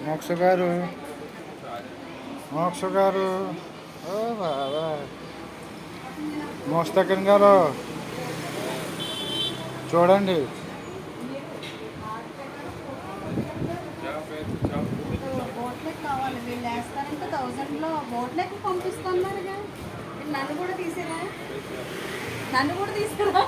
మోక్ష గారు, మోక్ష గారు, ఓ బాబా, మోస్తకన్ గారు చూడండి. బోట్లెక్ కావాలి, వీళ్ళు వేస్తారంటే 1000లో బోట్లెక్ పంపిస్తున్నారుగా. నన్ను కూడా తీసేరా, నన్ను కూడా తీసుకురా.